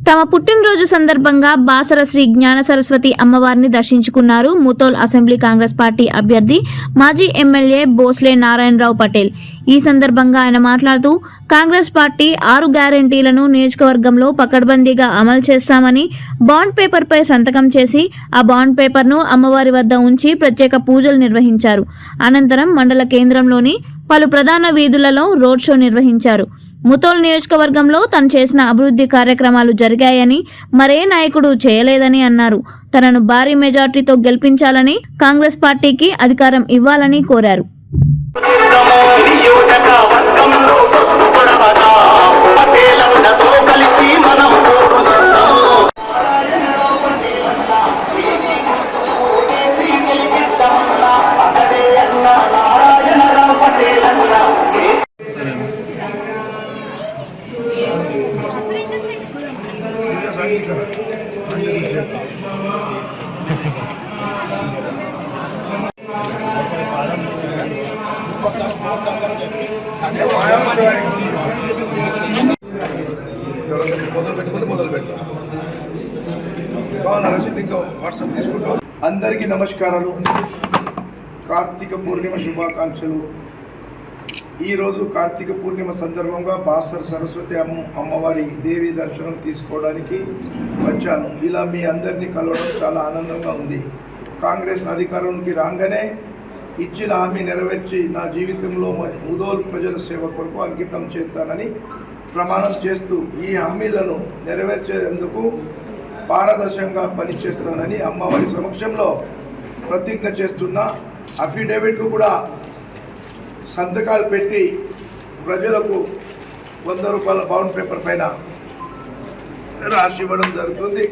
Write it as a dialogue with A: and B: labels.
A: తమ పుట్టినరోజు సందర్భంగా బాసర శ్రీ జ్ఞాన సరస్వతి అమ్మవారిని దర్శించుకున్నారు ముతోల్ అసెంబ్లీ కాంగ్రెస్ పార్టీ అభ్యర్థి మాజీ ఎమ్మెల్యే బోస్లే నారాయణరావు పటేల్. ఈ సందర్భంగా ఆయన మాట్లాడుతూ కాంగ్రెస్ పార్టీ 6 గ్యారెంటీలను నియోజకవర్గంలో పకడ్బందీగా అమలు చేస్తామని, బాండ్ పేపర్పై సంతకం చేసి ఆ బాండ్ పేపర్ను అమ్మవారి వద్ద ఉంచి ప్రత్యేక పూజలు నిర్వహించారు. అనంతరం మండల కేంద్రంలోని పలు ప్రధాన వీధులలో రోడ్ షో నిర్వహించారు. ముతోల్ నియోజకవర్గంలో తను చేసిన అభివృద్ధి కార్యక్రమాలు జరిగాయని, మరే నాయకుడు చేయలేదని అన్నారు. తనను భారీ మెజార్టీతో గెలిపించాలని, కాంగ్రెస్ పార్టీకి అధికారం ఇవ్వాలని కోరారు.
B: అందరికీ నమస్కారాలు. కార్తీక పూర్ణిమ శుభాకాంక్షలు. ఈరోజు కార్తీక పూర్ణిమ సందర్భంగా బాసర సరస్వతి అమ్మవారి దేవి దర్శనం తీసుకోవడానికి వచ్చాను. ఇలా మీ అందరినీ కలవడం చాలా ఆనందంగా ఉంది. కాంగ్రెస్ అధికారంకి రాగానే ఇచ్చిన హామీ నెరవేర్చి నా జీవితంలో ముదోల్ ప్రజల సేవ కొరకు అంకితం చేస్తానని ప్రమాణం చేస్తూ ఈ హామీలను నెరవేర్చేందుకు పారదర్శకంగా పనిచేస్తానని అమ్మవారి సమక్షంలో ప్రతిజ్ఞ చేస్తున్న. అఫిడేవిట్లు కూడా సంతకాలు పెట్టి ప్రజలకు 100 రూపాయల బాండ్ పేపర్ పైన రాసి ఇవ్వడం జరుగుతుంది.